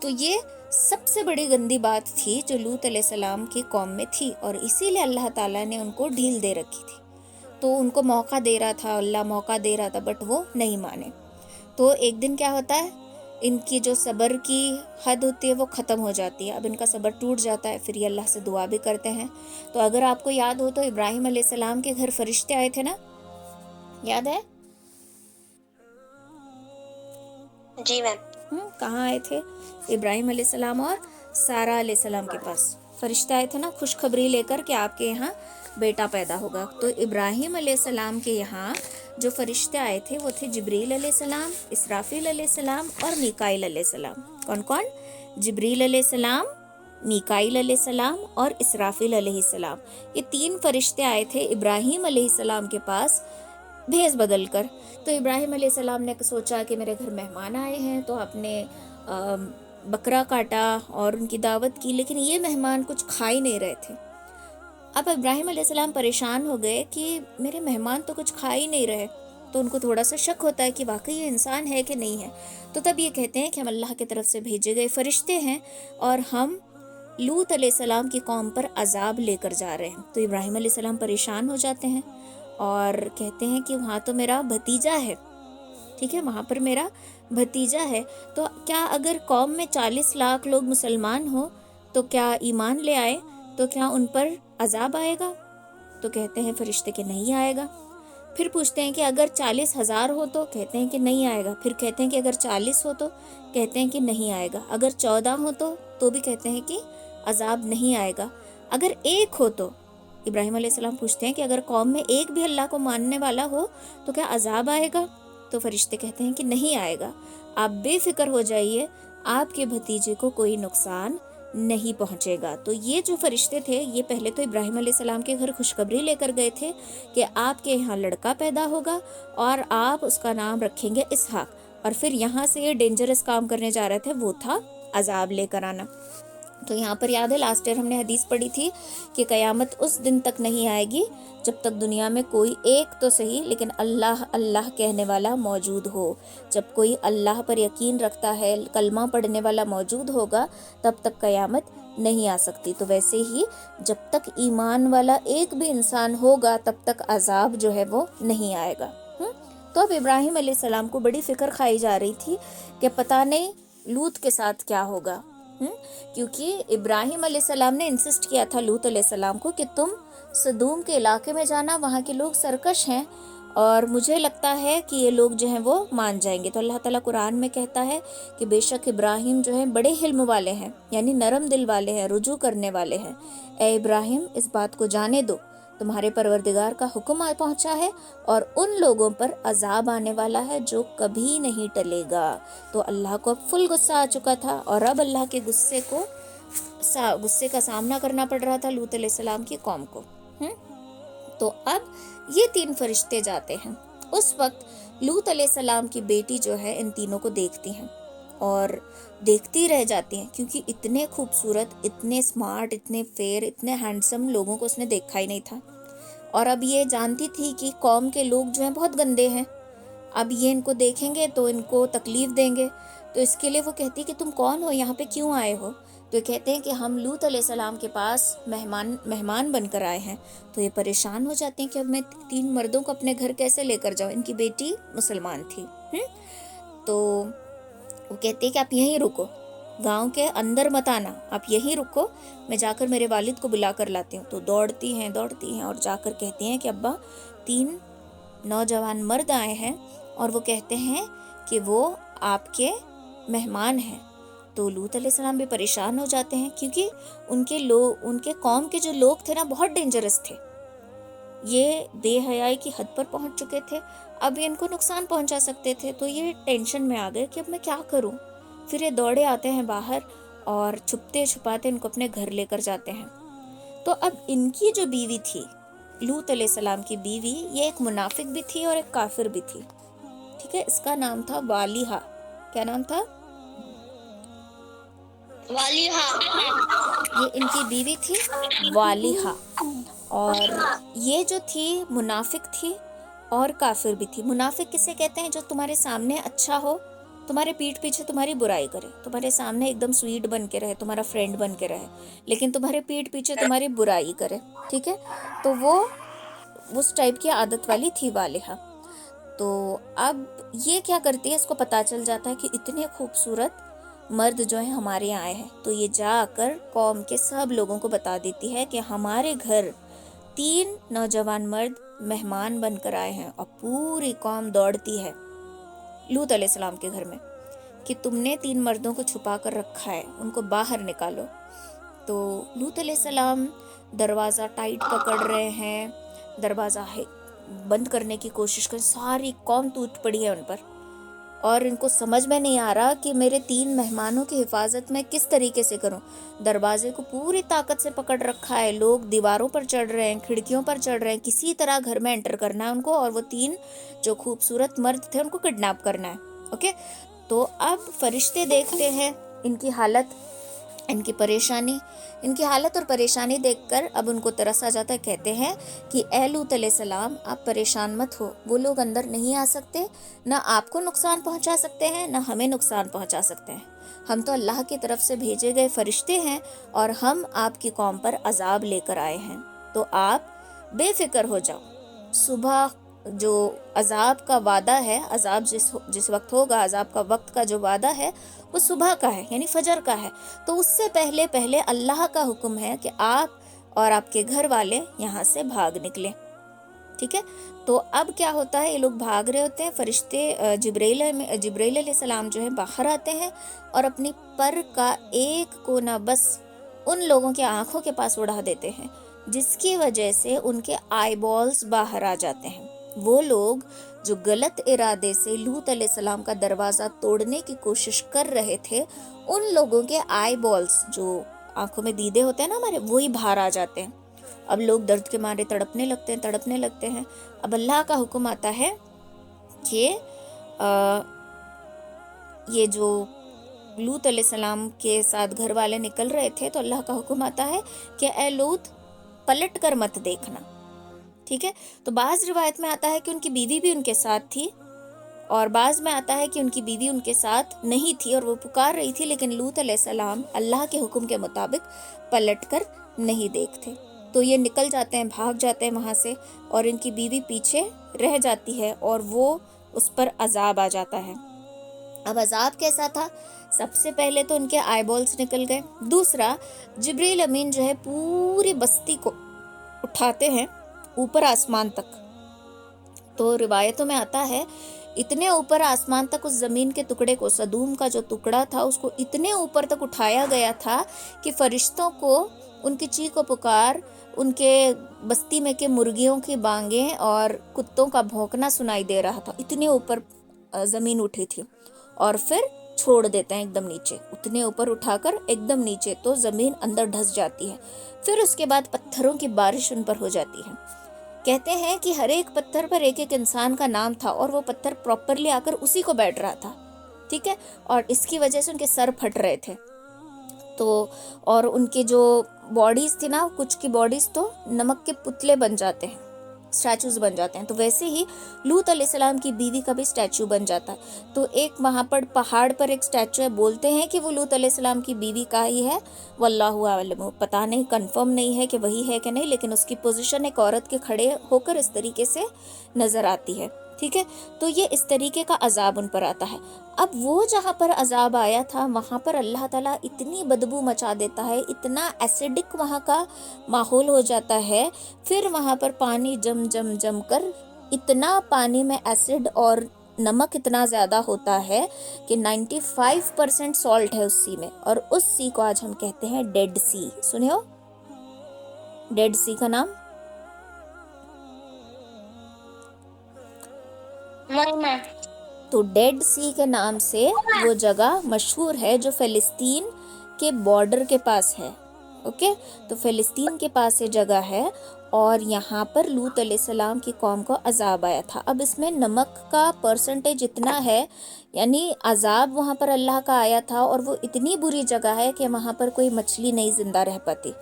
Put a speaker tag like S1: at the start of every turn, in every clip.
S1: تو یہ سب سے بڑی گندی بات تھی جو لوط علیہ السلام کی قوم میں تھی، اور اسی لیے اللہ تعالیٰ نے ان کو ڈھیل دے رکھی تھی. تو ان کو موقع دے رہا تھا، اللہ موقع دے رہا تھا، بٹ وہ نہیں مانے. تو ایک دن کیا ہوتا ہے، ان کی جو صبر کی حد ہوتی ہے وہ ختم ہو جاتی ہے. اب ان کا صبر ٹوٹ جاتا ہے، پھر یہ اللہ سے دعا بھی کرتے ہیں. تو اگر آپ کو یاد ہو تو ابراہیم علیہ السلام کے گھر فرشتے آئے تھے نا، یاد ہے؟
S2: جی میم.
S1: کہاں آئے تھے؟ ابراہیم علیہ السلام اور سارہ علیہ السلام کے پاس فرشتے آئے تھے نا، خوشخبری لے کر کہ آپ کے یہاں بیٹا پیدا ہوگا. تو ابراہیم علیہ السلام کے یہاں جو فرشتے آئے تھے وہ تھے جبریل علیہ السلام، اسرافیل علیہ السلام اور میکائیل علیہ السلام. کون کون؟ جبریل علیہ السلام، میکائیل علیہ السلام اور اسرافیل علیہ السلام. یہ 3 فرشتے آئے تھے ابراہیم علیہ السلام کے پاس بھیس بدل کر. تو ابراہیم علیہ السلام نے سوچا کہ میرے گھر مہمان آئے ہیں، تو آپ نے بکرا کاٹا اور ان کی دعوت کی، لیکن یہ مہمان کچھ کھا ہی نہیں رہے تھے. اب ابراہیم علیہ السلام پریشان ہو گئے کہ میرے مہمان تو کچھ کھا ہی نہیں رہے. تو ان کو تھوڑا سا شک ہوتا ہے کہ واقعی یہ انسان ہے کہ نہیں ہے. تو تب یہ کہتے ہیں کہ ہم اللہ کی طرف سے بھیجے گئے فرشتے ہیں اور ہم لوط علیہ السلام کی قوم پر عذاب لے کر جا رہے ہیں. تو ابراہیم علیہ السلام پریشان ہو جاتے ہیں اور کہتے ہیں کہ وہاں تو میرا بھتیجا ہے، ٹھیک ہے، وہاں پر میرا بھتیجا ہے. تو کیا اگر قوم میں 40 لاکھ لوگ مسلمان ہوں تو کیا ایمان لے آئے تو کیا ان پر عذاب آئے گا؟ تو کہتے ہیں فرشتے کہ نہیں آئے گا. پھر پوچھتے ہیں کہ اگر 40,000 ہو تو؟ کہتے ہیں کہ نہیں آئے گا. پھر کہتے ہیں کہ اگر 40 ہو تو؟ کہتے ہیں کہ نہیں آئے گا. اگر 14 ہو تو بھی کہتے ہیں کہ عذاب نہیں آئے گا. اگر 1 ہو تو؟ ابراہیم علیہ السلام پوچھتے ہیں کہ اگر قوم میں 1 بھی اللہ کو ماننے والا ہو تو کیا عذاب آئے گا؟ تو فرشتے کہتے ہیں کہ نہیں آئے گا، آپ بے فکر ہو جائیے، آپ کے بھتیجے کو کوئی نقصان نہیں پہنچے گا. تو یہ جو فرشتے تھے یہ پہلے تو ابراہیم علیہ السلام کے گھر خوشخبری لے کر گئے تھے کہ آپ کے یہاں لڑکا پیدا ہوگا اور آپ اس کا نام رکھیں گے اسحاق. اور پھر یہاں سے یہ ڈینجرس کام کرنے جا رہے تھے، وہ تھا عذاب لے کر آنا. تو یہاں پر یاد ہے لاسٹ ایئر ہم نے حدیث پڑھی تھی کہ قیامت اس دن تک نہیں آئے گی جب تک دنیا میں کوئی ایک تو صحیح لیکن اللہ اللہ کہنے والا موجود ہو. جب کوئی اللہ پر یقین رکھتا ہے، کلمہ پڑھنے والا موجود ہوگا، تب تک قیامت نہیں آ سکتی. تو ویسے ہی جب تک ایمان والا ایک بھی انسان ہوگا تب تک عذاب جو ہے وہ نہیں آئے گا. تو اب ابراہیم علیہ السلام کو بڑی فکر کھائی جا رہی تھی کہ پتہ نہیں لوط کے ساتھ کیا ہوگا، کیونکہ ابراہیم علیہ السلام نے انسسٹ کیا تھا لوط علیہ السلام کو کہ تم صدوم کے علاقے میں جانا، وہاں کے لوگ سرکش ہیں اور مجھے لگتا ہے کہ یہ لوگ جو ہیں وہ مان جائیں گے. تو اللہ تعالیٰ قرآن میں کہتا ہے کہ بے شک ابراہیم جو ہیں بڑے حلم والے ہیں، یعنی نرم دل والے ہیں، رجوع کرنے والے ہیں. اے ابراہیم اس بات کو جانے دو، تمہارے پروردگار کا حکم پہنچا ہے اور ان لوگوں پر عذاب آنے والا ہے جو کبھی نہیں ٹلے گا. تو اللہ کو اب فل غصہ آ چکا تھا اور اب اللہ کے غصے کا سامنا کرنا پڑ رہا تھا لوط علیہ السلام کی قوم کو. تو اب یہ 3 فرشتے جاتے ہیں. اس وقت لوط علیہ السلام کی بیٹی جو ہے ان تینوں کو دیکھتی ہیں اور دیکھتی رہ جاتی ہیں، کیونکہ اتنے خوبصورت، اتنے اسمارٹ، اتنے فیئر، اتنے ہینڈسم لوگوں کو اس نے دیکھا ہی نہیں تھا. اور اب یہ جانتی تھی کہ قوم کے لوگ جو ہیں بہت گندے ہیں، اب یہ ان کو دیکھیں گے تو ان کو تکلیف دیں گے. تو اس کے لیے وہ کہتی کہ تم کون ہو، یہاں پہ کیوں آئے ہو؟ تو یہ کہتے ہیں کہ ہم لوط علیہ السلام کے پاس مہمان بن کر آئے ہیں. تو یہ پریشان ہو جاتے ہیں کہ اب میں 3 مردوں کو اپنے گھر کیسے لے کر جاؤں. ان کی بیٹی مسلمان تھی. تو وہ کہتے ہیں کہ آپ یہیں رکو، گاؤں کے اندر مت آنا، آپ یہیں رکو، میں جا کر میرے والد کو بلا کر لاتی ہوں. تو دوڑتی ہیں اور جا کر کہتی ہیں کہ ابا 3 نوجوان مرد آئے ہیں اور وہ کہتے ہیں کہ وہ آپ کے مہمان ہیں. تو لوط علیہ السلام بھی پریشان ہو جاتے ہیں کیونکہ ان کے قوم کے جو لوگ تھے نا بہت ڈینجرس تھے، یہ بے حیائی کی حد پر پہنچ چکے تھے، اب یہ ان کو نقصان پہنچا سکتے تھے. تو یہ ٹینشن میں آ گئے کہ اب میں کیا کروں. پھر یہ دوڑے آتے ہیں باہر اور چھپتے چھپاتے ان کو اپنے گھر لے کر جاتے ہیں. تو اب ان کی جو بیوی تھی لوط علیہ السلام کی بیوی، یہ ایک منافق بھی تھی اور ایک کافر بھی تھی، ٹھیک ہے. اس کا نام تھا والیہا. کیا نام تھا؟
S2: والیہا.
S1: یہ ان کی بیوی تھی والیہا. اور یہ جو تھی منافق تھی اور کافر بھی تھی. منافق کسے کہتے ہیں؟ جو تمہارے سامنے اچھا ہو تمہارے پیٹھ پیچھے تمہاری برائی کرے، تمہارے سامنے ایک دم سویٹ بن کے رہے، تمہارا فرینڈ بن کے رہے، لیکن تمہارے پیٹھ پیچھے تمہاری برائی کرے، ٹھیک ہے؟ تو وہ اس ٹائپ کی عادت والی تھی والہا۔ تو اب یہ کیا کرتی ہے، اس کو پتہ چل جاتا ہے کہ اتنے خوبصورت مرد جو ہیں ہمارے یہاں آئے ہیں، تو یہ جا کر قوم کے سب لوگوں کو بتا دیتی ہے کہ ہمارے گھر 3 نوجوان مرد مہمان بن کر آئے ہیں، اور پوری قوم دوڑتی ہے لوط علیہ السلام کے گھر میں کہ تم نے 3 مردوں کو چھپا کر رکھا ہے، ان کو باہر نکالو۔ تو لوط علیہ السلام دروازہ ٹائٹ پکڑ رہے ہیں، دروازہ بند کرنے کی کوشش کر، ساری قوم ٹوٹ پڑی ہے ان پر، اور ان کو سمجھ میں نہیں آ رہا کہ میرے 3 مہمانوں کی حفاظت میں کس طریقے سے کروں۔ دروازے کو پوری طاقت سے پکڑ رکھا ہے، لوگ دیواروں پر چڑھ رہے ہیں، کھڑکیوں پر چڑھ رہے ہیں، کسی طرح گھر میں انٹر کرنا ہے ان کو، اور وہ 3 جو خوبصورت مرد تھے ان کو کڈنیپ کرنا ہے، اوکے؟ تو اب فرشتے دیکھتے ہیں ان کی حالت، ان کی حالت اور پریشانی دیکھ کر اب ان کو ترس آ جاتا ہے، کہتے ہیں کہ اے لوط علیہ السلام آپ پریشان مت ہو، وہ لوگ اندر نہیں آ سکتے، نہ آپ کو نقصان پہنچا سکتے ہیں نہ ہمیں نقصان پہنچا سکتے ہیں، ہم تو اللہ کی طرف سے بھیجے گئے فرشتے ہیں، اور ہم آپ کی قوم پر عذاب لے کر آئے ہیں، تو آپ بے فکر ہو جاؤ۔ صبح جو عذاب کا وعدہ ہے، عذاب جس وقت ہوگا، عذاب کا وقت کا جو وعدہ ہے وہ صبح کا ہے، یعنی فجر کا ہے، تو اس سے پہلے اللہ کا حکم ہے کہ آپ اور آپ کے گھر والے یہاں سے بھاگ نکلیں، ٹھیک ہے؟ تو اب کیا ہوتا ہے، یہ لوگ بھاگ رہے ہوتے ہیں، فرشتے جبرائیل علیہ السلام جو ہے باہر آتے ہیں، اور اپنی پر کا ایک کونا بس ان لوگوں کے آنکھوں کے پاس اڑا دیتے ہیں، جس کی وجہ سے ان کے آئی بالز باہر آ جاتے ہیں۔ وہ لوگ جو غلط ارادے سے لوط علیہ السلام کا دروازہ توڑنے کی کوشش کر رہے تھے، ان لوگوں کے آئی بالز جو آنکھوں میں دیدے ہوتے ہیں نا ہمارے، وہی باہر آ جاتے ہیں۔ اب لوگ درد کے مارے تڑپنے لگتے ہیں۔ اب اللہ کا حکم آتا ہے کہ یہ جو لوط علیہ السلام کے ساتھ گھر والے نکل رہے تھے، تو اللہ کا حکم آتا ہے کہ اے لوط پلٹ کر مت دیکھنا، ٹھیک ہے؟ تو بعض روایت میں آتا ہے کہ ان کی بیوی بھی ان کے ساتھ تھی، اور بعض میں آتا ہے کہ ان کی بیوی ان کے ساتھ نہیں تھی اور وہ پکار رہی تھی، لیکن لوط علیہ السلام اللہ کے حکم کے مطابق پلٹ کر نہیں دیکھتے۔ تو یہ نکل جاتے ہیں، بھاگ جاتے ہیں وہاں سے، اور ان کی بیوی پیچھے رہ جاتی ہے، اور وہ اس پر عذاب آ جاتا ہے۔ اب عذاب کیسا تھا؟ سب سے پہلے تو ان کے آئی بالز نکل گئے، دوسرا جبریل امین جو ہے پوری بستی کو اٹھاتے ہیں اوپر آسمان تک۔ تو روایتوں میں آتا ہے اتنے اوپر آسمان تک اس زمین کے ٹکڑے کو، سدوم کا جو ٹکڑا تھا، اس کو اتنے اوپر تک اٹھایا گیا تھا کہ فرشتوں کو ان کی چیخ و پکار، ان کے بستی میں کے مرغیوں کی بانگیں اور کتوں کا بھونکنا سنائی دے رہا تھا، اتنے اوپر زمین اٹھی تھی۔ اور پھر چھوڑ دیتے ہیں ایک دم نیچے، اتنے اوپر اٹھا کر ایک دم نیچے، تو زمین اندر ڈھس جاتی ہے۔ پھر اس کے بعد پتھروں کی بارش ان پر ہو جاتی ہے۔ کہتے ہیں کہ ہر ایک پتھر پر ایک ایک انسان کا نام تھا، اور وہ پتھر پراپرلی آ کر اسی کو بیٹھ رہا تھا، ٹھیک ہے؟ اور اس کی وجہ سے ان کے سر پھٹ رہے تھے۔ تو اور ان کی جو باڈیز تھی نا، کچھ کی باڈیز تو نمک کے پتلے بن جاتے ہیں، اسٹیچوز بن جاتے ہیں، تو ویسے ہی لوط علیہ السلام کی بیوی کا بھی اسٹیچو بن جاتا ہے۔ تو ایک وہاں پر پہاڑ پر ایک اسٹیچو ہے، بولتے ہیں کہ وہ لوط علیہ السلام کی بیوی کا ہی ہے، واللہ اعلم، پتہ نہیں، کنفرم نہیں ہے کہ وہی ہے کہ نہیں، لیکن اس کی پوزیشن ایک عورت کے کھڑے ہو کر اس طریقے سے نظر آتی ہے، ٹھیک ہے؟ تو یہ اس طریقے کا عذاب ان پر آتا ہے۔ اب وہ جہاں پر عذاب آیا تھا، وہاں پر اللہ تعالیٰ اتنی بدبو مچا دیتا ہے، اتنا ایسیڈک وہاں کا ماحول ہو جاتا ہے، پھر وہاں پر پانی جم کر، اتنا پانی میں ایسڈ اور نمک اتنا زیادہ ہوتا ہے کہ 95% سالٹ ہے اس سی میں، اور اس سی کو آج ہم کہتے ہیں ڈیڈ سی۔ سنے ہو ڈیڈ سی کا نام؟
S2: نہیں،
S1: تو ڈیڈ سی کے نام سے وہ جگہ مشہور ہے جو فلسطین کے بارڈر کے پاس ہے، اوکے؟ تو فلسطین کے پاس یہ جگہ ہے، اور یہاں پر لوط علیہ السلام کی قوم کو عذاب آیا تھا۔ اب اس میں نمک کا پرسنٹیج اتنا ہے، یعنی عذاب وہاں پر اللہ کا آیا تھا، اور وہ اتنی بری جگہ ہے کہ وہاں پر کوئی مچھلی نہیں زندہ رہ پاتی،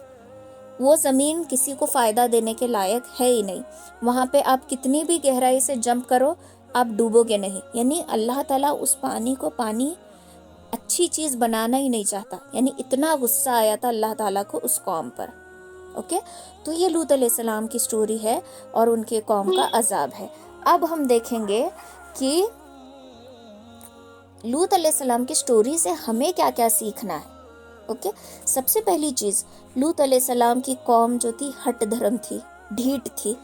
S1: وہ زمین کسی کو فائدہ دینے کے لائق ہے ہی نہیں۔ وہاں پہ آپ کتنی بھی گہرائی سے جمپ کرو، آپ ڈوبو گے نہیں. یعنی اللہ تعالیٰ اس پانی کو پانی اچھی چیز بنانا ہی نہیں چاہتا. یعنی اتنا غصہ آیا تھا اللہ تعالیٰ کو اس قوم پر. اوکے, تو یہ لوط علیہ السلام کی سٹوری ہے اور ان کے قوم کا عذاب ہے. اب ہم دیکھیں گے کہ لوط علیہ السلام کی سٹوری سے ہمیں کیا کیا سیکھنا ہے. اوکے, سب سے پہلی چیز, لوط علیہ السلام کی قوم جو تھی ہٹ دھرم تھی, ڈھیٹ تھی,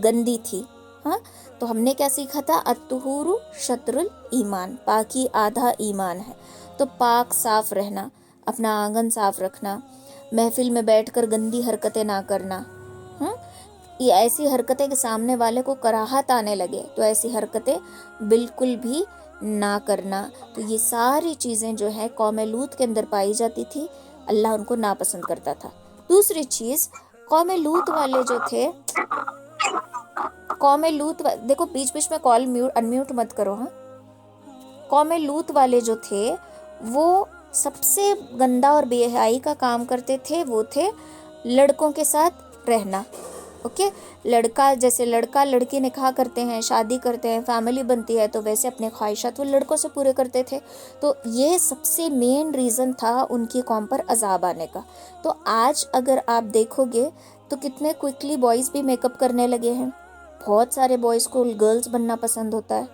S1: گندی تھی. ہاں, تو ہم نے کیا سیکھا تھا؟ الطہور شطر الایمان, پاکی آدھا ایمان ہے. تو پاک صاف رہنا, اپنا آنگن صاف رکھنا, محفل میں بیٹھ کر گندی حرکتیں نہ کرنا. یہ ایسی حرکتیں کہ سامنے والے کو کراہت آنے لگے, تو ایسی حرکتیں بالکل بھی نہ کرنا. تو یہ ساری چیزیں جو ہے قوم لوط کے اندر پائی جاتی تھی, اللہ ان کو ناپسند کرتا تھا. دوسری چیز, قوم لوط والے جو تھے, قوم لوط دیکھو بیچ بیچ میں کال انمیوٹ مت کرو. ہاں, قوم لوط والے جو تھے وہ سب سے گندا اور بے حیائی کا کام کرتے تھے, وہ تھے لڑکوں کے ساتھ رہنا. اوکے, جیسے لڑکا لڑکی نکاح کرتے ہیں, شادی کرتے ہیں, فیملی بنتی ہے, تو ویسے اپنے خواہشات وہ لڑکوں سے پورے کرتے تھے. تو یہ سب سے مین ریزن تھا ان کی قوم پر عذاب آنے کا. تو آج اگر آپ دیکھو گے تو کتنے کوئکلی بوائز بھی میک اپ کرنے لگے ہیں. بہت سارے بوائز کو گرلز بننا پسند ہوتا ہے,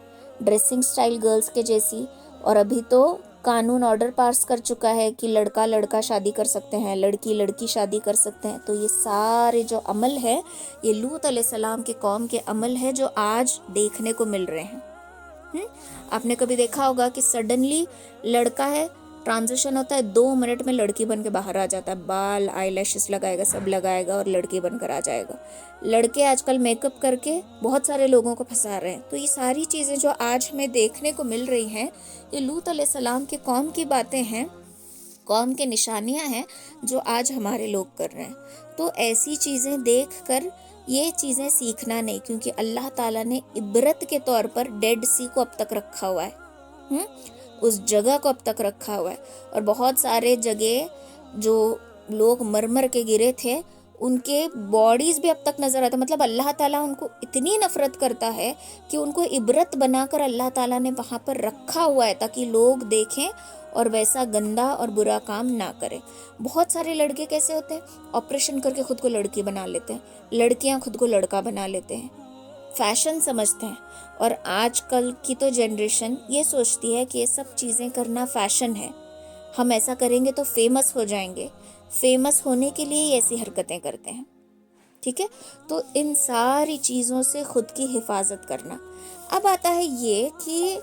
S1: ڈریسنگ سٹائل گرلز کے جیسی. اور ابھی تو قانون آرڈر پاس کر چکا ہے کہ لڑکا لڑکا شادی کر سکتے ہیں, لڑکی لڑکی شادی کر سکتے ہیں. تو یہ سارے جو عمل ہے, یہ لوط علیہ السلام کے قوم کے عمل ہے جو آج دیکھنے کو مل رہے ہیں. آپ نے کبھی دیکھا ہوگا کہ سڈنلی لڑکا ہے, ٹرانزیشن ہوتا ہے, 2 منٹ میں لڑکی بن کے باہر آ جاتا ہے, بال آئی لیشز لگائے گا, سب لگائے گا اور لڑکی بن کر آ جائے گا. لڑکے آج کل میک اپ کر کے بہت سارے لوگوں کو پھنسا رہے ہیں. تو یہ ساری چیزیں جو آج ہمیں دیکھنے کو مل رہی ہیں, یہ لوط علیہ السلام کے قوم کی باتیں ہیں, قوم کے نشانیاں ہیں جو آج ہمارے لوگ کر رہے ہیں. تو ایسی چیزیں دیکھ کر یہ چیزیں سیکھنا نہیں, کیونکہ اللہ تعالیٰ نے عبرت کے طور پر ڈیڈ سی کو اب تک رکھا ہوا ہے, اس جگہ کو اب تک رکھا ہوا ہے. اور بہت سارے جگہ جو لوگ مر مر کے گرے تھے, ان کے باڈیز بھی اب تک نظر آتا. مطلب اللہ تعالیٰ ان کو اتنی نفرت کرتا ہے کہ ان کو عبرت بنا کر اللہ تعالیٰ نے وہاں پر رکھا ہوا ہے, تاکہ لوگ دیکھیں اور ویسا گندا اور برا کام نہ کریں. بہت سارے لڑکے کیسے ہوتے ہیں, آپریشن کر کے خود کو لڑکی بنا لیتے ہیں, لڑکیاں خود کو لڑکا بنا لیتے ہیں, فیشن سمجھتے ہیں. اور آج کل کی تو جنریشن یہ سوچتی ہے کہ یہ سب چیزیں کرنا فیشن ہے, ہم ایسا کریں گے تو فیمس ہو جائیں گے. فیمس ہونے کے لیے ایسی حرکتیں کرتے ہیں. ٹھیک ہے, تو ان ساری چیزوں سے خود کی حفاظت کرنا. اب آتا ہے یہ کہ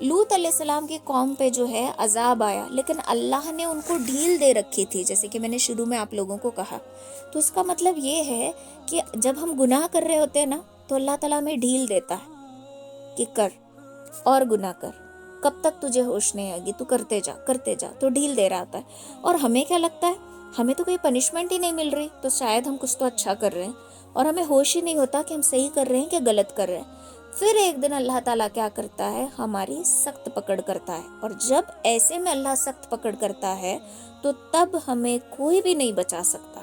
S1: لوط علیہ السلام کی قوم پہ جو ہے عذاب آیا, لیکن اللہ نے ان کو ڈھیل دے رکھی تھی, جیسے کہ میں نے شروع میں آپ لوگوں کو کہا. تو اس کا مطلب یہ ہے کہ جب ہم گناہ کر رہے ہوتے ہیں نا, تو اللہ تعالیٰ ہمیں ڈھیل دیتا ہے کہ کر اور گناہ کر, کب تک تجھے ہوش نہیں آئے گی, تو کرتے جا, تو ڈھیل دے رہا ہوتا ہے. اور ہمیں کیا لگتا ہے, ہمیں تو کوئی پنشمنٹ ہی نہیں مل رہی, تو شاید ہم کچھ تو اچھا کر رہے ہیں, اور ہمیں ہوش ہی نہیں ہوتا کہ ہم صحیح کر رہے ہیں کہ غلط کر رہے ہیں. پھر ایک دن اللہ تعالیٰ کیا کرتا ہے, ہماری سخت پکڑ کرتا ہے. اور جب ایسے میں اللہ سخت پکڑ کرتا ہے, تو تب ہمیں کوئی بھی نہیں بچا سکتا.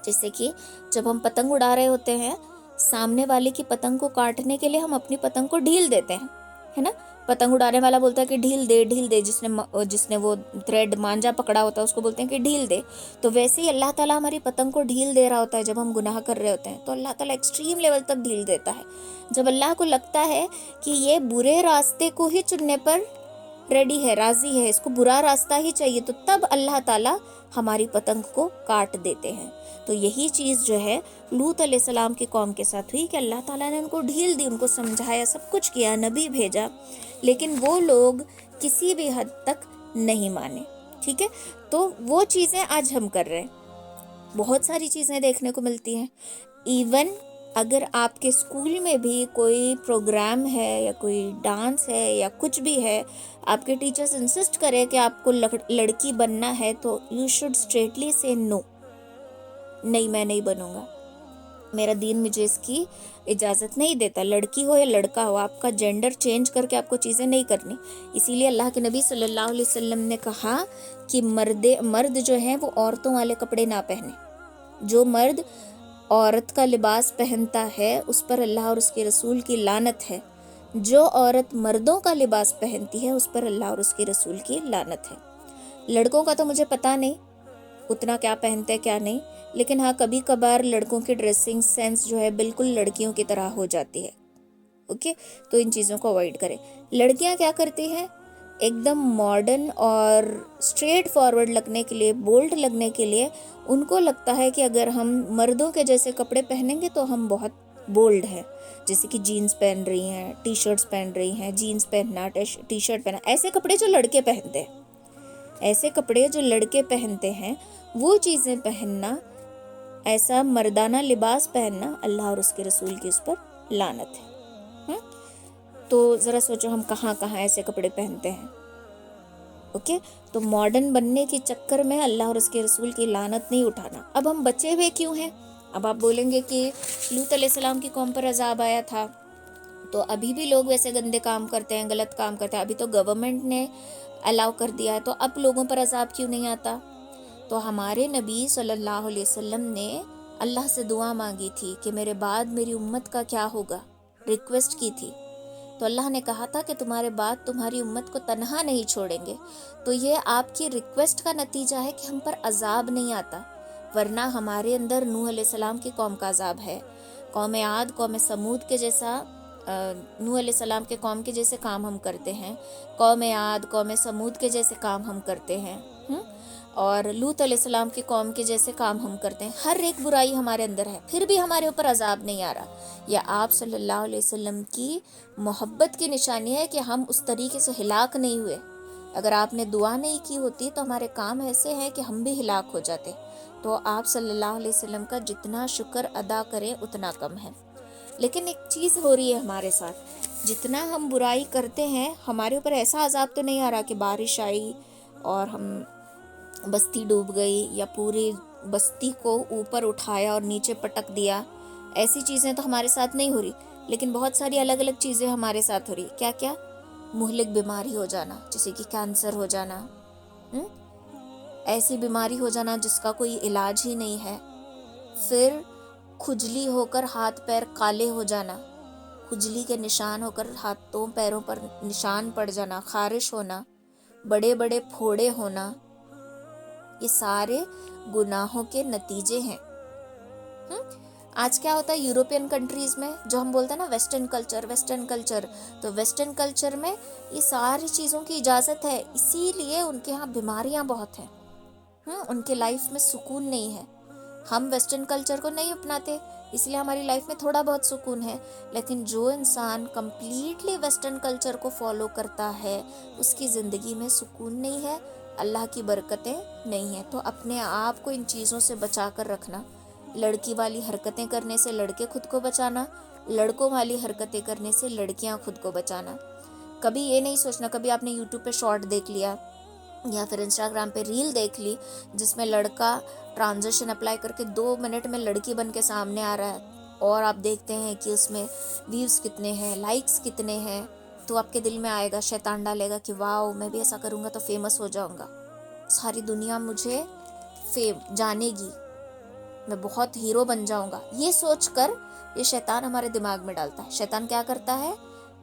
S1: جیسے کہ جب ہم پتنگ اڑا رہے ہوتے ہیں, سامنے والے کی پتنگ کو کاٹنے کے لیے ہم اپنی پتنگ کو ڈھیل دیتے ہیں, ہے نا. پتنگ اڑانے والا بولتا ہے کہ ڈھیل دے, جس نے وہ تھریڈ مانجا پکڑا ہوتا ہے اس کو بولتے ہیں کہ ڈھیل دے. تو ویسے ہی اللہ تعالیٰ ہماری پتنگ کو ڈھیل دے رہا ہوتا ہے جب ہم گناہ کر رہے ہوتے ہیں. تو اللہ تعالیٰ ایکسٹریم لیول تک ڈھیل دیتا ہے. جب اللہ کو لگتا ہے کہ یہ برے راستے کو ہی چننے پر ریڈی ہے, راضی ہے, اس کو برا راستہ ہی چاہیے, تو تب اللہ تعالیٰ ہماری پتنگ کو کاٹ دیتے ہیں. تو یہی چیز جو ہے لوط علیہ السلام کی قوم کے ساتھ ہوئی کہ اللہ تعالیٰ نے ان کو ڈھیل دی, ان کو سمجھایا, سب کچھ کیا, نبی بھیجا, لیکن وہ لوگ کسی بھی حد تک نہیں مانے. ٹھیک ہے, تو وہ چیزیں آج ہم کر رہے ہیں. بہت ساری چیزیں دیکھنے کو ملتی ہیں. ایون اگر آپ کے اسکول میں بھی کوئی پروگرام ہے یا کوئی ڈانس ہے یا کچھ بھی ہے, آپ کے ٹیچرز انسسٹ کرے کہ آپ کو لڑکی بننا ہے, تو یو شوڈ اسٹریٹلی سے نو, نہیں میں نہیں بنوں گا, میرا دین مجھے اس کی اجازت نہیں دیتا. لڑکی ہو یا لڑکا ہو, آپ کا جینڈر چینج کر کے آپ کو چیزیں نہیں کرنی. اسی لیے اللہ کے نبی صلی اللہ علیہ وسلم نے کہا کہ مرد جو ہیں وہ عورتوں والے کپڑے نہ پہنے. جو مرد عورت کا لباس پہنتا ہے اس پر اللہ اور اس کے رسول کی لعنت ہے. جو عورت مردوں کا لباس پہنتی ہے اس پر اللہ اور اس کے رسول کی لعنت ہے۔ لڑکوں کا تو مجھے پتہ نہیں اتنا کیا پہنتے ہیں کیا نہیں، لیکن ہاں کبھی کبھار لڑکوں کی ڈریسنگ سینس جو ہے بالکل لڑکیوں کی طرح ہو جاتی ہے، اوکے، تو ان چیزوں کو اوائڈ کریں۔ لڑکیاں کیا کرتی ہیں، ایک دم ماڈرن اور اسٹریٹ فارورڈ لگنے کے لیے، بولڈ لگنے کے لیے ان کو لگتا ہے کہ اگر ہم مردوں کے جیسے کپڑے پہنیں گے تو ہم بہت بولڈ ہیں، جیسے کہ جینز پہن رہی ہیں، ٹی شرٹس پہن رہی ہیں، جینز پہننا، ٹی شرٹ پہننا، ایسے کپڑے جو لڑکے پہنتے ہیں، ایسے کپڑے جو لڑکے پہنتے ہیں وہ چیزیں پہننا، ایسا مردانہ لباس پہننا، اللہ اور اس کے رسول کی اس پر لعنت ہے۔ تو ذرا سوچو ہم کہاں کہاں ایسے کپڑے پہنتے ہیں، اوکے، تو ماڈرن بننے کے چکر میں اللہ اور اس کے رسول کی لعنت نہیں اٹھانا۔ اب ہم بچے ہوئے کیوں ہیں؟ اب آپ بولیں گے کہ لوط علیہ السلام کی قوم پر عذاب آیا تھا تو ابھی بھی لوگ ویسے گندے کام کرتے ہیں، غلط کام کرتے ہیں، ابھی تو گورنمنٹ نے الاؤ کر دیا ہے، تو اب لوگوں پر عذاب کیوں نہیں آتا؟ تو ہمارے نبی صلی اللہ علیہ وسلم نے اللہ سے دعا مانگی تھی کہ میرے بعد میری امت کا کیا ہوگا، ریکویسٹ کی تھی، تو اللہ نے کہا تھا کہ تمہارے بعد تمہاری امت کو تنہا نہیں چھوڑیں گے۔ تو یہ آپ کی ریکویسٹ کا نتیجہ ہے کہ ہم پر عذاب نہیں آتا، ورنہ ہمارے اندر نوح علیہ السلام کی قوم کا عذاب ہے، قوم عاد، قوم سمود کے جیسا، نوح علیہ السلام کے قوم کے جیسے کام ہم کرتے ہیں، قوم عاد، قوم سمود کے جیسے کام ہم کرتے ہیں، اور لوط علیہ السلام کی قوم کے جیسے کام ہم کرتے ہیں، ہر ایک برائی ہمارے اندر ہے، پھر بھی ہمارے اوپر عذاب نہیں آ رہا۔ یہ آپ صلی اللہ علیہ وسلم کی محبت کی نشانی ہے کہ ہم اس طریقے سے ہلاک نہیں ہوئے۔ اگر آپ نے دعا نہیں کی ہوتی تو ہمارے کام ایسے ہیں کہ ہم بھی ہلاک ہو جاتے۔ تو آپ صلی اللہ علیہ وسلم کا جتنا شکر ادا کریں اتنا کم ہے۔ لیکن ایک چیز ہو رہی ہے ہمارے ساتھ، جتنا ہم برائی کرتے ہیں ہمارے اوپر ایسا عذاب تو نہیں آ رہا کہ بارش آئی اور ہم بستی ڈوب گئی، یا پوری بستی کو اوپر اٹھایا اور نیچے پٹک دیا، ایسی چیزیں تو ہمارے ساتھ نہیں ہو رہی، لیکن بہت ساری الگ الگ چیزیں ہمارے ساتھ ہو رہی۔ کیا کیا؟ مہلک بیماری ہو جانا، جیسے کہ کینسر ہو جانا، ایسی بیماری ہو جانا جس کا کوئی علاج ہی نہیں ہے، پھر کھجلی ہو کر ہاتھ پیر کالے ہو جانا، کھجلی کے نشان ہو کر ہاتھوں پیروں پر نشان پڑ جانا، خارش ہونا، بڑے بڑے پھوڑے ہونا، یہ سارے گناہوں کے نتیجے ہیں۔ آج کیا ہوتا ہے یوروپین کنٹریز میں، جو ہم بولتے ہیں نا ویسٹرن کلچر، تو ویسٹرن کلچر میں یہ ساری چیزوں کی اجازت ہے، اسی لیے ان کے ہاں بیماریاں بہت ہیں، ان کے لائف میں سکون نہیں ہے۔ ہم ویسٹرن کلچر کو نہیں اپناتے، اس لیے ہماری لائف میں تھوڑا بہت سکون ہے، لیکن جو انسان کمپلیٹلی ویسٹرن کلچر کو فالو کرتا ہے اس کی زندگی میں سکون نہیں ہے، اللہ کی برکتیں نہیں ہیں۔ تو اپنے آپ کو ان چیزوں سے بچا کر رکھنا، لڑکی والی حرکتیں کرنے سے لڑکے خود کو بچانا، لڑکوں والی حرکتیں کرنے سے لڑکیاں خود کو بچانا۔ کبھی یہ نہیں سوچنا، کبھی آپ نے یوٹیوب پہ شارٹ دیکھ لیا یا پھر انسٹاگرام پہ ریل دیکھ لی جس میں لڑکا ٹرانزیشن اپلائی کر کے 2 منٹ میں لڑکی بن کے سامنے آ رہا ہے، اور آپ دیکھتے ہیں کہ اس میں ویوز کتنے ہیں، لائکس کتنے ہیں، تو آپ کے دل میں آئے گا، شیطان ڈالے گا کہ واو میں بھی ایسا کروں گا تو فیمس ہو جاؤں گا، ساری دنیا مجھے جانے گی، میں بہت ہیرو بن جاؤں گا۔ یہ سوچ کر یہ شیطان ہمارے دماغ میں ڈالتا ہے۔ شیطان کیا کرتا ہے؟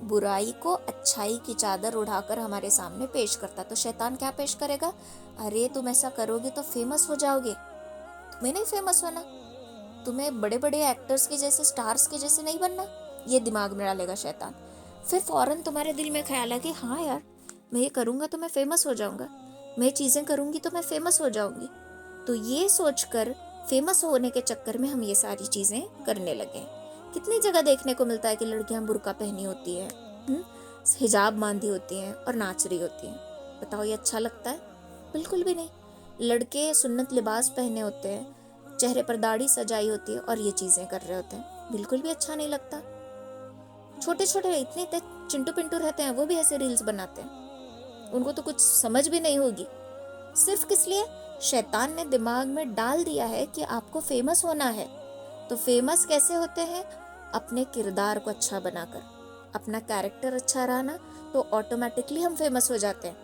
S1: برائی کو اچھائی کی چادر اڑا کر ہمارے سامنے پیش کرتا ہے۔ تو شیطان کیا پیش کرے گا؟ ارے تم ایسا کرو گے تو فیمس ہو جاؤ گے، تمہیں نہیں فیمس ہونا، تمہیں بڑے بڑے ایکٹرز کے جیسے، سٹارز کے جیسے نہیں بننا، یہ دماغ میں ڈالے گا شیطان۔ پھر فوراً تمہارے دل میں خیال ہے کہ ہاں یار میں یہ کروں گا تو میں فیمس ہو جاؤں گا، میں چیزیں کروں گی تو میں فیمس ہو جاؤں گی۔ تو یہ سوچ کر فیمس ہونے کے چکر میں ہم یہ ساری چیزیں کرنے لگے۔ کتنی جگہ دیکھنے کو ملتا ہے کہ لڑکیاں برقع پہنی ہوتی ہیں، حجاب باندھی ہوتی ہیں اور ناچ رہی ہوتی ہیں، بتاؤ یہ اچھا لگتا ہے؟ بالکل بھی نہیں۔ لڑکے سنت لباس پہنے ہوتے ہیں، چہرے پر داڑھی سجائی ہوتی ہے اور یہ چیزیں کر رہے ہوتے ہیں، بالکل بھی اچھا نہیں لگتا۔ چھوٹے چھوٹے اتنے چنٹو پنٹو رہتے ہیں، وہ بھی ایسے ریلز بناتے ہیں، ان کو تو کچھ سمجھ بھی نہیں ہوگی، صرف کس لیے؟ شیطان نے دماغ میں ڈال دیا ہے کہ آپ کو فیمس ہونا ہے۔ تو فیمس کیسے ہوتے ہیں؟ اپنے کردار کو اچھا بنا کر، اپنا کیریکٹر اچھا رہا نا تو آٹومیٹکلی ہم فیمس ہو جاتے ہیں۔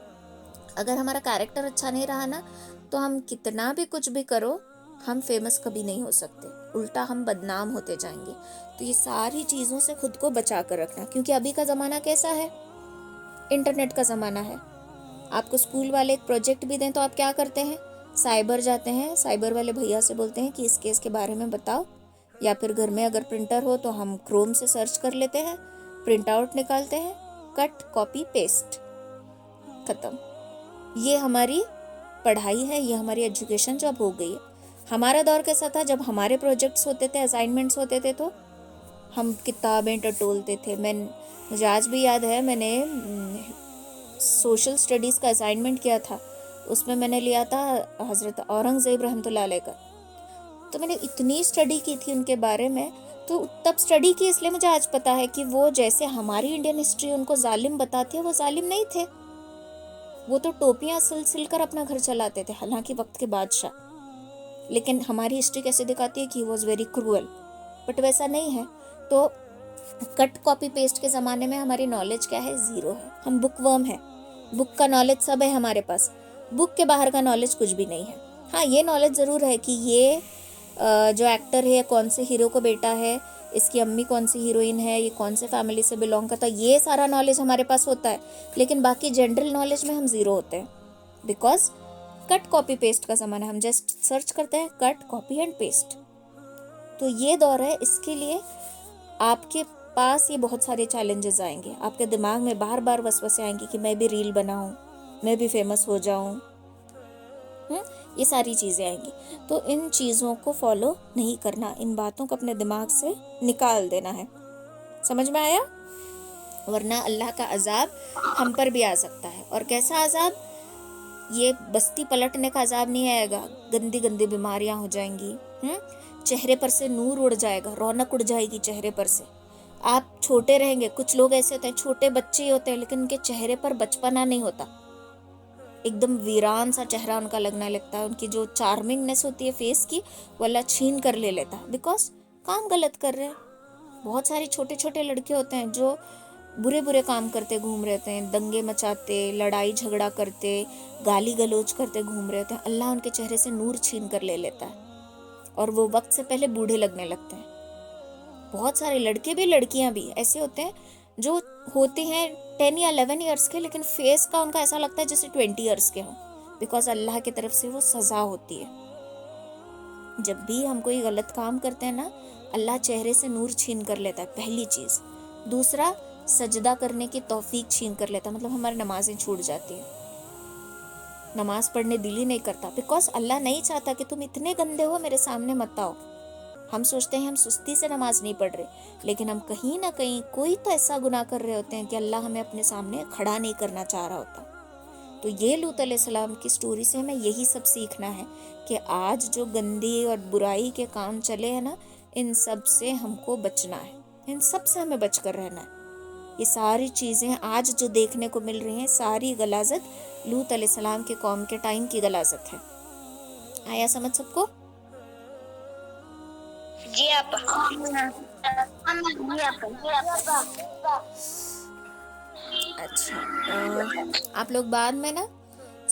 S1: اگر ہمارا کیریکٹر اچھا نہیں رہا نا تو ہم کتنا بھی کچھ بھی کرو ہم فیمس کبھی نہیں ہو سکتے، الٹا ہم بدنام ہوتے جائیں گے. تو یہ ساری چیزوں سے خود کو بچا کر رکھنا، کیونکہ ابھی کا زمانہ کیسا ہے؟ انٹرنیٹ کا زمانہ ہے. آپ کو اسکول والے ایک پروجیکٹ بھی دیں تو آپ کیا کرتے ہیں؟ سائبر جاتے ہیں، سائبر والے بھیا سے بولتے ہیں کہ اس کیس کے بارے میں بتاؤ، یا پھر گھر میں اگر پرنٹر ہو تو ہم کروم سے سرچ کر لیتے ہیں، پرنٹ آؤٹ نکالتے ہیں، کٹ کاپی پیسٹ، ختم. یہ ہماری پڑھائی ہے، یہ ہماری ایجوکیشن جب ہو گئی ہے. ہمارا دور کیسا تھا؟ جب ہمارے پروجیکٹس ہوتے تھے، اسائنمنٹس ہوتے تھے، تو ہم کتابیں ٹٹولتے تھے. مجھے آج بھی یاد ہے، میں نے سوشل اسٹڈیز کا اسائنمنٹ کیا تھا، اس میں نے لیا تھا حضرت اورنگزیب رحمۃ اللہ علیہ کا. تو میں نے اتنی اسٹڈی کی تھی ان کے بارے میں، تو تب اسٹڈی کی اس لیے مجھے آج پتا ہے کہ وہ جیسے ہماری انڈین ہسٹری ان کو ظالم بتاتی ہے، وہ ظالم نہیں تھے. وہ تو ٹوپیاں سل سل کر اپنا گھر چلاتے تھے، حالانکہ وقت کے بادشاہ. لیکن ہماری ہسٹری کیسے دکھاتی ہے کہ واز ویری کروئل، بٹ ویسا نہیں ہے. تو کٹ کاپی پیسٹ کے زمانے میں ہماری نالج کیا ہے؟ زیرو ہے. ہم بک ورم ہیں، بک کا نالج سب ہے ہمارے پاس، بک کے باہر کا نالج کچھ بھی نہیں ہے. ہاں یہ نالج ضرور ہے کہ یہ جو ایکٹر ہے کون سے ہیرو کو بیٹا ہے، اس کی امی کون سی ہیروئن ہے، یہ کون سے فیملی سے بلونگ کرتا ہے، یہ سارا نالج ہمارے پاس ہوتا ہے. لیکن باقی جنرل نالج میں ہم زیرو ہوتے ہیں، بیکاز کٹ کاپی پیسٹ کا زمانہ. ہم جسٹ سرچ کرتے ہیں کٹ کاپی اینڈ پیسٹ. تو یہ دور ہے. اس کے لیے آپ کے پاس یہ بہت سارے چیلنجز آئیں گے، آپ کے دماغ میں بار بار وسوسے آئیں گے کہ میں بھی ریل بناؤں، میں بھی فیمس ہو جاؤں، یہ ساری چیزیں آئیں گی. تو ان چیزوں کو فالو نہیں کرنا، ان باتوں کو اپنے دماغ سے نکال دینا ہے. سمجھ میں آیا؟ ورنہ اللہ کا عذاب ہم پر بھی آ سکتا ہے. اور کیسا عذاب؟ یہ بستی پلٹنے کا عذاب نہیں آئے گا، گندی گندی بیماریاں ہو جائیں گی، چہرے پر سے نور اڑ جائے گا، رونق اڑ جائے گی چہرے پر سے. آپ چھوٹے رہیں گے. کچھ لوگ ایسے ہوتے ہیں چھوٹے بچے ہی ہوتے ہیں لیکن ان کے چہرے پر بچپنا نہیں ہوتا، ایک دم ویران سا چہرہ ان کا لگنے لگتا ہے. ان کی جو چارمنگنیس ہوتی ہے فیس کی، وہ اللہ چھین کر لے لیتا ہے، بیکاز کام غلط کر رہے ہیں. بہت سارے چھوٹے چھوٹے لڑکے ہوتے ہیں جو برے برے کام کرتے گھوم رہے ہوتے ہیں، دنگے مچاتے، لڑائی جھگڑا کرتے، گالی گلوچ کرتے گھوم رہے ہوتے ہیں. اللہ ان کے چہرے سے نور چھین کر لے لیتا ہے اور وہ وقت سے پہلے بوڑھے لگنے لگتے ہیں. بہت سارے لڑکے بھی لڑکیاں بھی ایسے ہوتے ہیں جو ہوتے ہیں 10 یا 11 ایئرس کے، لیکن فیس کا ان کا ایسا لگتا ہے جیسے 20 ایئرس کے ہوں، بیکاز اللہ کی طرف سے وہ سزا ہوتی ہے. جب بھی ہم کوئی غلط کام کرتے ہیں نا، اللہ چہرے سے نور چھین کر لیتا ہے، پہلی چیز. دوسرا، سجدہ کرنے کی توفیق چھین کر لیتا ہے، مطلب ہماری نمازیں چھوٹ جاتی ہیں، نماز پڑھنے دل ہی نہیں کرتا، بیکاز اللہ نہیں چاہتا کہ تم اتنے گندے ہو میرے سامنے مت آؤ. ہم سوچتے ہیں ہم سستی سے نماز نہیں پڑھ رہے، لیکن ہم کہیں نہ کہیں کوئی تو ایسا گناہ کر رہے ہوتے ہیں کہ اللہ ہمیں اپنے سامنے کھڑا نہیں کرنا چاہ رہا ہوتا. تو یہ لوط علیہ السلام کی سٹوری سے ہمیں یہی سب سیکھنا ہے کہ آج جو گندی اور برائی کے کام چلے ہیں نا، ان سب سے ہم کو بچنا ہے، ان سب سے ہمیں بچ کر رہنا ہے. یہ ساری چیزیں آج جو دیکھنے کو مل رہی ہیں، ساری غلاظت لوط علیہ السلام کے قوم کے ٹائم کی غلاظت ہے. آیا سمجھ سب کو؟
S2: جی آپ.
S1: اچھا، آپ لوگ بعد میں نا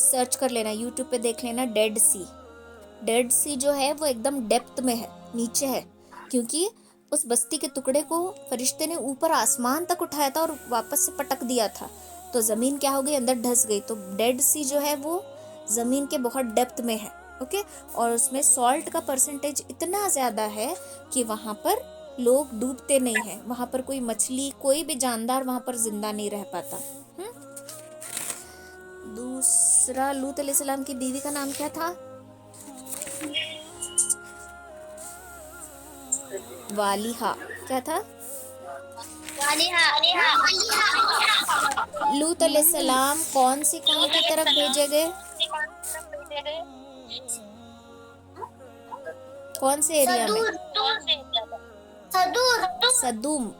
S1: سرچ کر لینا، یوٹیوب پہ دیکھ لینا ڈیڈ سی. ڈیڈ سی جو ہے وہ ایک دم ڈیپتھ میں ہے، نیچے ہے، کیونکہ اس بستی کے ٹکڑے کو فرشتے نے اوپر آسمان تک اٹھایا تھا اور واپس سے پٹک دیا تھا، تو زمین کیا ہو گئی؟ اندر ڈھس گئی. تو ڈیڈ سی جو ہے وہ زمین کے بہت ڈیپتھ میں ہے، اوکے. اور اس میں سالٹ کا پرسنٹیج اتنا زیادہ ہے کہ وہاں پر لوگ ڈوبتے نہیں ہیں، وہاں پر کوئی مچھلی، کوئی بھی جاندار وہاں پر زندہ نہیں رہ پاتا. دوسرا، لوط علیہ السلام کی بیوی کا نام کیا تھا؟ والیہا. کیا تھا؟ لوط علیہ السلام کون سی قوم کی طرف بھیجے گئے؟ کون سے ایریا میں؟ صدوم.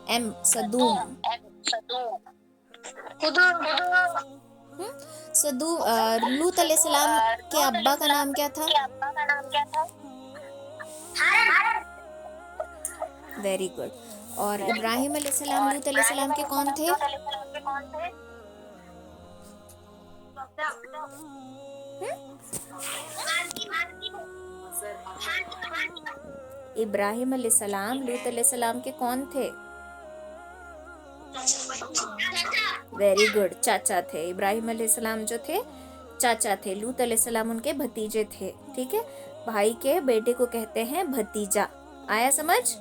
S1: صدوم. لوط علیہ السلام کے ابا کا نام کیا تھا؟ Very good. اور ابراہیم علیہ السلام لوط علیہ السلام کے کون تھے؟ ابراہیم علیہ السلام لوط علیہ السلام کے کون تھے؟ ویری گڈ، چاچا تھے. ابراہیم علیہ السلام جو تھے چاچا تھے، لوط علیہ السلام ان کے بھتیجے تھے. ٹھیک ہے، بھائی کے بیٹے کو کہتے ہیں بھتیجا. آیا سمجھ؟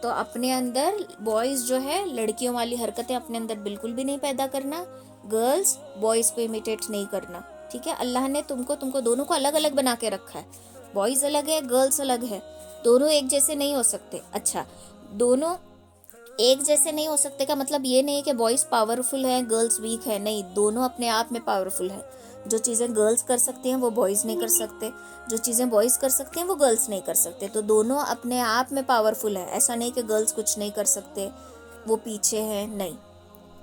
S1: تو اپنے اندر بوائز جو ہے لڑکیوں والی حرکتیں اپنے اندر بالکل بھی نہیں پیدا کرنا، گرلز بوائز کو امیٹیٹ نہیں کرنا. ٹھیک ہے، اللہ نے تم کو دونوں کو الگ الگ بنا کے رکھا ہے. بوائز الگ ہے، گرلز الگ ہے، دونوں ایک جیسے نہیں ہو سکتے. اچھا، دونوں ایک جیسے نہیں ہو سکتے کا مطلب یہ نہیں کہ بوائز پاورفل ہیں گرلز ویک ہے. نہیں، دونوں اپنے آپ میں پاورفل ہیں. جو چیزیں گرلز کر سکتے ہیں وہ بوائز نہیں کر سکتے، جو چیزیں بوائز کر سکتے ہیں وہ گرلز نہیں کر سکتے. تو دونوں اپنے آپ میں پاورفل ہیں. ایسا نہیں کہ گرلز کچھ نہیں کر سکتے، وہ پیچھے ہیں، نہیں.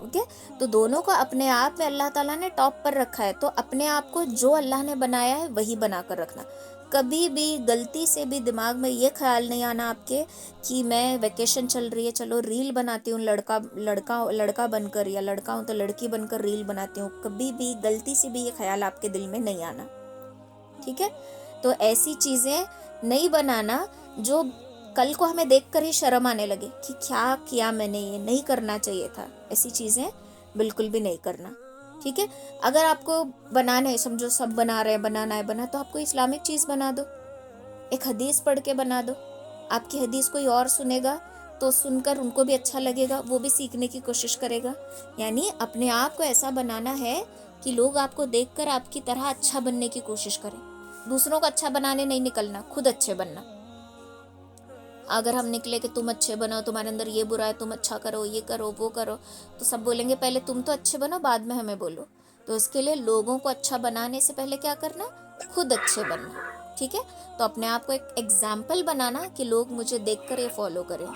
S1: اوکے، تو دونوں کو اپنے آپ میں اللہ تعالیٰ نے ٹاپ پر رکھا ہے. تو اپنے آپ کو جو اللہ نے بنایا ہے وہی بنا کر رکھنا. کبھی بھی غلطی سے بھی دماغ میں یہ خیال نہیں آنا آپ کے کہ میں ویکیشن چل رہی ہے چلو ریل بناتی ہوں لڑکا بن کر، یا لڑکا ہوں تو لڑکی بن کر ریل بناتی ہوں. کبھی بھی غلطی سے بھی یہ خیال آپ کے دل میں نہیں آنا. ٹھیک ہے، تو ایسی چیزیں نہیں بنانا جو کل کو ہمیں دیکھ کر ہی شرم آنے لگے کہ کیا کیا میں نے، یہ نہیں کرنا چاہیے تھا. ایسی چیزیں بالکل بھی نہیں کرنا. ٹھیک ہے، اگر آپ کو بنانا ہے، سمجھو سب بنا رہے ہیں، بنانا ہے تو آپ کو اسلامک چیز بنا دو، ایک حدیث پڑھ کے بنا دو. آپ کی حدیث کوئی اور سنے گا تو سن کر ان کو بھی اچھا لگے گا، وہ بھی سیکھنے کی کوشش کرے گا. یعنی اپنے آپ کو ایسا بنانا ہے کہ لوگ آپ کو دیکھ کر آپ کی طرح اچھا بننے کی کوشش کریں. دوسروں کو اچھا بنانے نہیں نکلنا، خود اچھے بننا. اگر ہم نکلے کہ تم اچھے بنو، تمہارے اندر یہ برا ہے، تم اچھا کرو، یہ کرو، وہ کرو، تو سب بولیں گے پہلے تم تو اچھے بنو بعد میں ہمیں بولو. تو اس کے لیے لوگوں کو اچھا بنانے سے پہلے کیا کرنا؟ خود اچھے بننا. ٹھیک ہے، تو اپنے آپ کو ایک ایگزامپل بنانا کہ لوگ مجھے دیکھ کر یہ فالو کریں.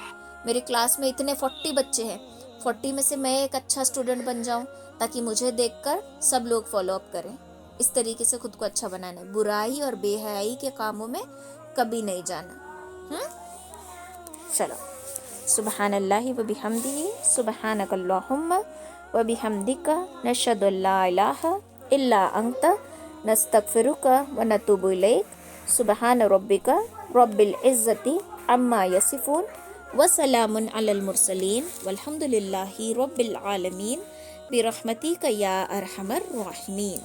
S1: میری کلاس میں اتنے 40 بچے ہیں، 40 میں سے میں ایک اچھا اسٹوڈنٹ بن جاؤں تاکہ مجھے دیکھ کر سب لوگ فالو اپ کریں. اس طریقے سے خود کو اچھا بنانا ہے. برائی اور بے حیائی کے کاموں میں کبھی نہیں جانا. چلو، سبحان اللہ و بحمدہ، سبحانک اللہم و بحمدک، نشہد ان لا الہ الا انت، نستغفرک و نتوب الیک. سبحان ربک رب العزت عما یصفون وسلام علی المرسلین والحمد للہ رب العالمین برحمتک یا ارحم الراحمین.